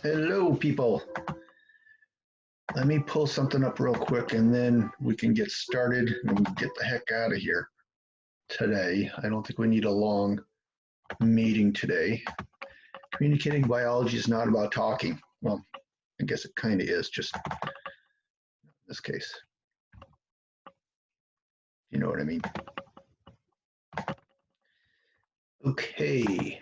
Hello, people. Let me pull something up real quick and then we can get started and get the heck out of here today. I don't think we need a long meeting today. Communicating biology is not about talking. Well, I guess it kind of is, just in this case. You know what I mean? Okay.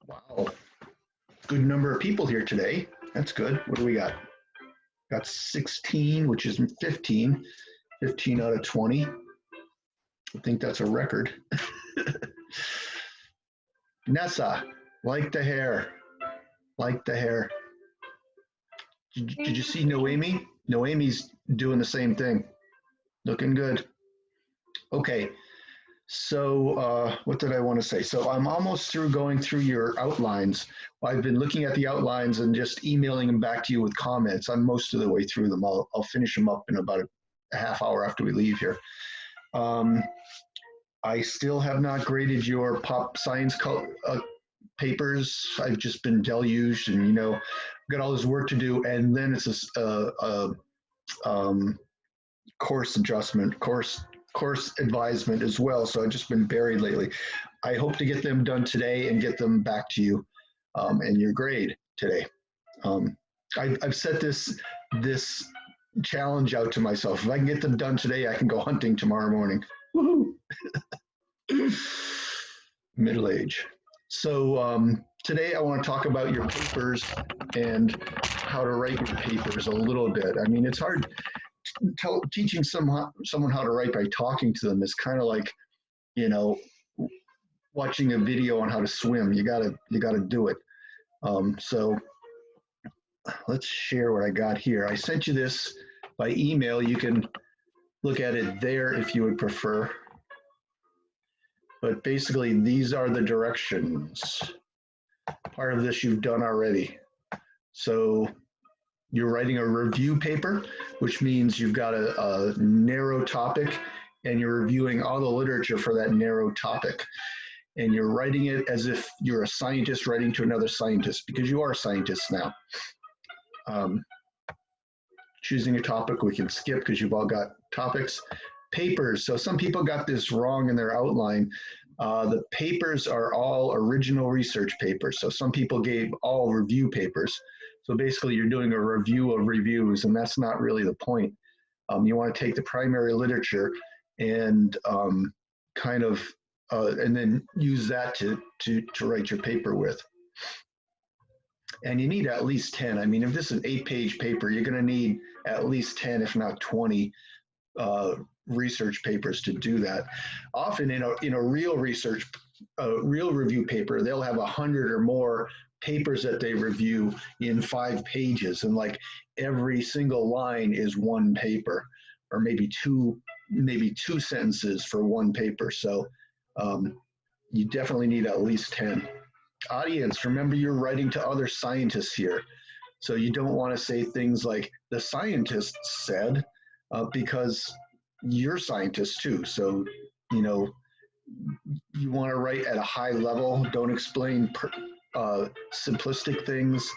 Wow. Good number of people here today. That's good. What do we got? Got 16, which is 15. 15 out of 20. I think that's a record. Nessa, like the hair. Like the hair. Did you see Noemi? Noemi's doing the same thing. Looking good. Okay. So what did I want to say? So I'm almost through going through your outlines. I've been looking at the outlines and just emailing them back to you with comments. I'm most of the way through them. I'll finish them up in about a half hour after we leave here. I still have not graded your pop science papers. I've just been deluged and, got all this work to do. And then it's a course adjustment, course advisement as well. So I've just been buried lately. I hope to get them done today and get them back to you and your grade today. I've set this challenge out to myself. If I can get them done today, I can go hunting tomorrow morning. Woohoo! Middle age. So today I want to talk about your papers and how to write your papers a little bit. I mean, it's hard. Teaching someone how to write by talking to them is kind of like, watching a video on how to swim. You gotta do it. So let's share what I got here. I sent you this by email. You can look at it there if you would prefer. But basically, these are the directions. Part of this you've done already. So you're writing a review paper, which means you've got a narrow topic and you're reviewing all the literature for that narrow topic. And you're writing it as if you're a scientist writing to another scientist, because you are scientists now. Choosing a topic we can skip because you've all got topics. Papers. So some people got this wrong in their outline. The papers are all original research papers. So some people gave all review papers. So basically you're doing a review of reviews, and that's not really the point. You want to take the primary literature and and then use that to write your paper with. And you need at least 10. I mean, if this is an 8-page paper, you're going to need at least 10, if not 20 research papers to do that. Often in a real review paper, they'll have 100 or more papers that they review in 5 pages, and like every single line is one paper, or maybe two sentences for one paper. So you definitely need at least 10. Audience, remember you're writing to other scientists here. So you don't want to say things like the scientist said, because you're scientists too. So, you want to write at a high level. Don't explain simplistic things,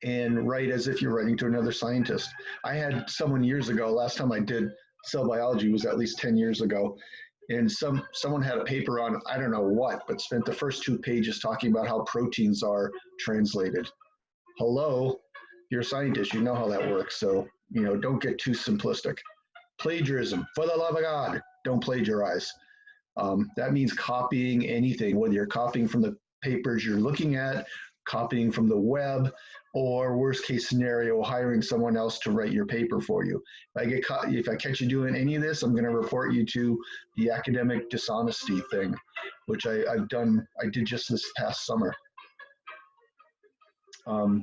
and write as if you're writing to another scientist. I had someone years ago, last time I did cell biology was at least 10 years ago, and someone had a paper on, I don't know what, but spent the first 2 pages talking about how proteins are translated. Hello, you're a scientist, you know how that works. So, don't get too simplistic. Plagiarism, for the love of God, don't plagiarize. That means copying anything, whether you're copying from the papers you're looking at, copying from the web, or worst case scenario, hiring someone else to write your paper for you. If I catch you doing any of this, I'm going to report you to the academic dishonesty thing, which I did just this past summer.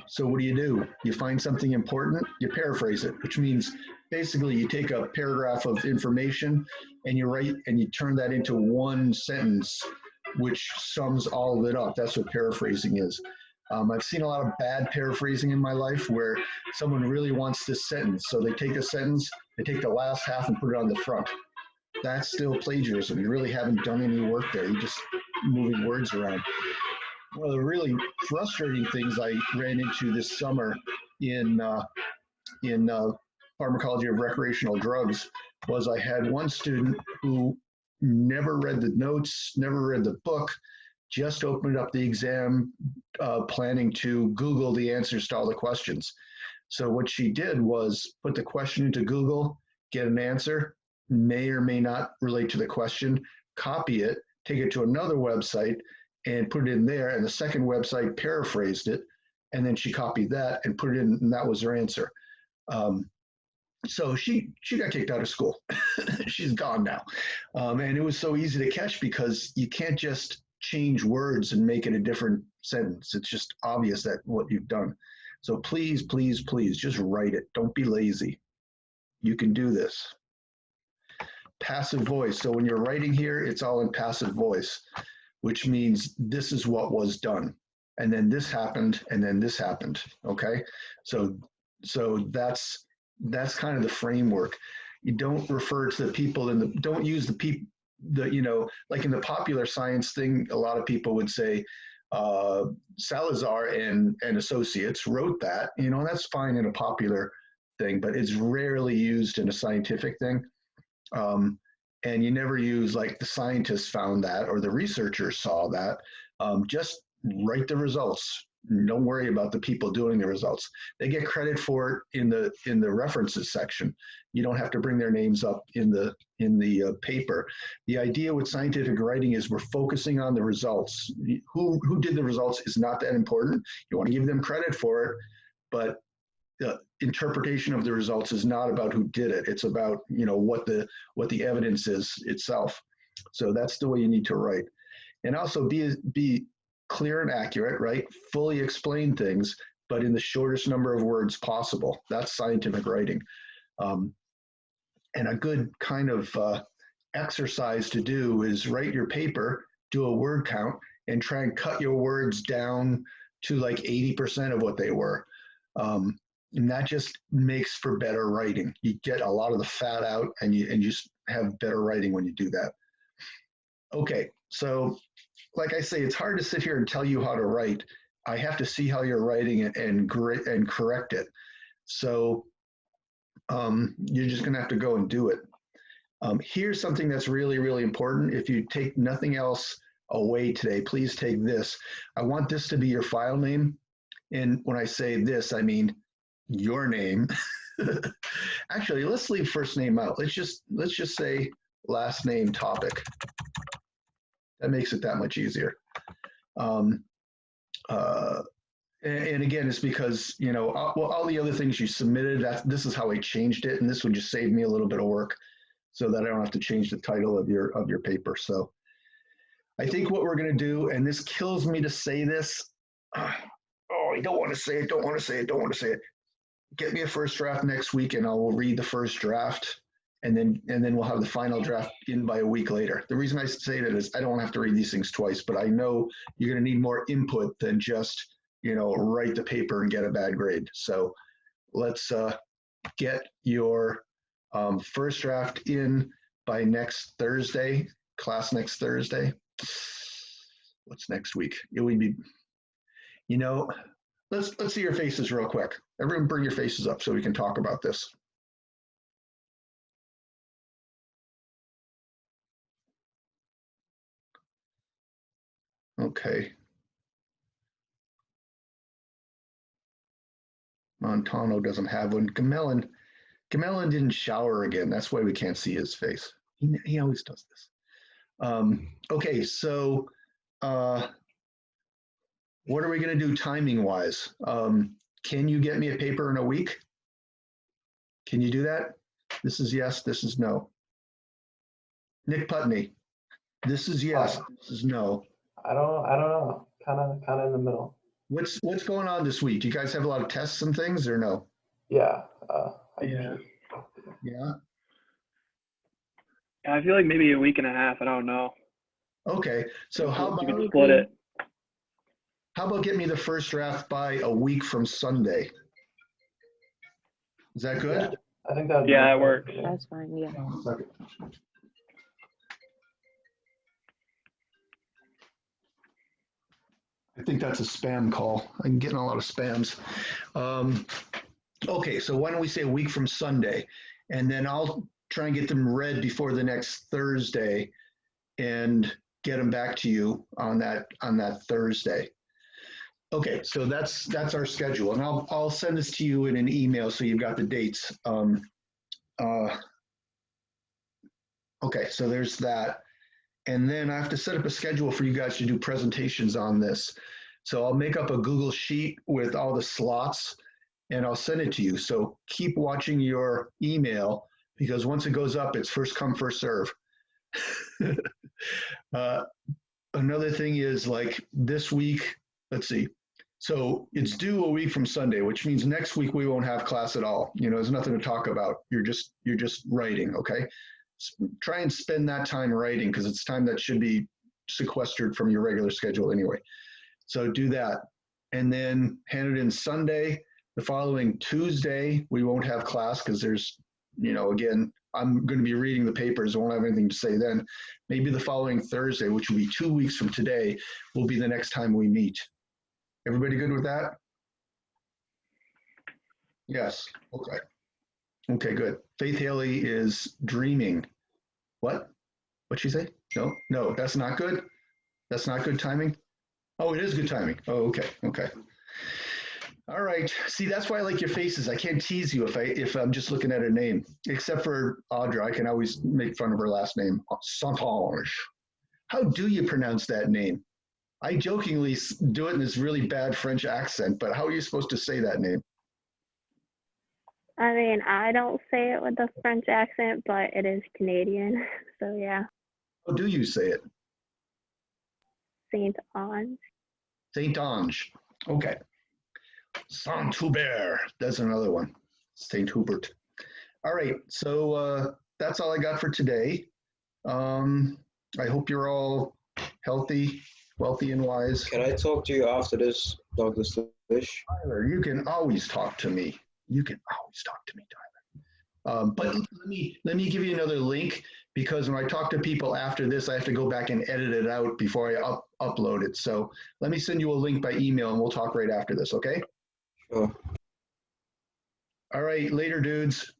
So what do? You find something important, you paraphrase it, which means basically you take a paragraph of information and you write and you turn that into one sentence, which sums all of it up. That's what paraphrasing is. I've seen a lot of bad paraphrasing in my life where someone really wants this sentence. So they take a sentence, they take the last half and put it on the front. That's still plagiarism. You really haven't done any work there. You're just moving words around. One of the really frustrating things I ran into this summer in pharmacology of recreational drugs was I had one student who never read the notes, never read the book, just opened up the exam planning to Google the answers to all the questions. So what she did was put the question into Google, get an answer, may or may not relate to the question, copy it, take it to another website and put it in there. And the second website paraphrased it. And then she copied that and put it in, and that was her answer. So she got kicked out of school. She's gone now. And it was so easy to catch because you can't just change words and make it a different sentence. It's just obvious that what you've done. So please, please, please just write it. Don't be lazy. You can do this. Passive voice. So when you're writing here, it's all in passive voice, which means this is what was done. And then this happened, and then this happened. Okay. So that's kind of the framework. You don't refer to the people in the, don't use the people, like in the popular science thing, a lot of people would say, Salazar and associates wrote that, that's fine in a popular thing, but it's rarely used in a scientific thing. And you never use like the scientists found that or the researchers saw that. Just write the results. Don't worry about the people doing the results. They get credit for it in the references section. You don't have to bring their names up in the paper. The idea with scientific writing is we're focusing on the results. Who did the results is not that important. You want to give them credit for it, but the interpretation of the results is not about who did it. It's about what the evidence is itself. So that's the way you need to write, and also be clear and accurate, right? Fully explain things, but in the shortest number of words possible. That's scientific writing. And a good kind of exercise to do is write your paper, do a word count, and try and cut your words down to like 80% of what they were. And that just makes for better writing. You get a lot of the fat out, and you just have better writing when you do that. Okay, so like I say, it's hard to sit here and tell you how to write. I have to see how you're writing it and correct it. So you're just going to have to go and do it. Here's something that's really, really important. If you take nothing else away today, please take this. I want this to be your file name. And when I say this, I mean your name. Actually, let's leave first name out. Let's just say last name topic. That makes it that much easier. And again, it's because, all the other things you submitted, this is how I changed it. And this would just save me a little bit of work so that I don't have to change the title of your paper. So I think what we're going to do, and this kills me to say this. Oh, I don't want to say it. Get me a first draft next week and I will read the first draft. And then we'll have the final draft in by a week later. The reason I say that is I don't have to read these things twice, but I know you're going to need more input than just, write the paper and get a bad grade. So let's get your first draft in by next Thursday, class next Thursday. What's next week? It would be, let's see your faces real quick. Everyone bring your faces up so we can talk about this. Okay. Montano doesn't have one. Gamelin didn't shower again. That's why we can't see his face. He always does this. Okay, so what are we going to do timing-wise? Can you get me a paper in a week? Can you do that? This is yes, this is no. Nick Putney, this is yes, this is no. I don't know. Kind of in the middle. What's going on this week? Do you guys have a lot of tests and things or no? Yeah. Yeah. Yeah. I feel like maybe a week and a half. I don't know. Okay. So how about you can split it? How about get me the first draft by a week from Sunday? Is that good? Yeah, I think that. Yeah, it works. That's fine. Yeah. I think that's a spam call. I'm getting a lot of spams. Okay, so why don't we say a week from Sunday? And then I'll try and get them read before the next Thursday and get them back to you on that Thursday. Okay, so that's our schedule, and I'll send this to you in an email so you've got the dates. Okay, so there's that. And then I have to set up a schedule for you guys to do presentations on this. So I'll make up a Google Sheet with all the slots and I'll send it to you. So keep watching your email because once it goes up, it's first come, first serve. Another thing is like this week, let's see. So it's due a week from Sunday, which means next week we won't have class at all. You know, there's nothing to talk about. You're just writing, okay? Try and spend that time writing because it's time that should be sequestered from your regular schedule anyway. So do that. And then hand it in Sunday. The following Tuesday, we won't have class because there's, you know, again, I'm going to be reading the papers. I won't have anything to say then. Maybe the following Thursday, which will be 2 weeks from today, will be the next time we meet. Everybody good with that? Yes. Okay. Okay, good. Faith Haley is dreaming. What? What'd she say? No, that's not good. That's not good timing. Oh, it is good timing. Oh, okay, okay. All right. See, that's why I like your faces. I can't tease you if I'm just looking at a name. Except for Audra, I can always make fun of her last name, Santange. How do you pronounce that name? I jokingly do it in this really bad French accent, but how are you supposed to say that name? I mean, I don't say it with a French accent, but it is Canadian. So yeah, How do you say it? Saint Ange. Saint Ange. Okay. Saint Hubert. That's another one. Saint Hubert. All right. So that's all I got for today. I hope you're all healthy, wealthy, and wise. Can I talk to you after this, Dr. Fish? Tyler, you can always talk to me. You can always talk to me, Tyler. But let me give you another link because when I talk to people after this, I have to go back and edit it out before I upload it. So let me send you a link by email and we'll talk right after this, okay? Sure. All right, later, dudes.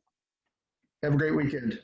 Have a great weekend.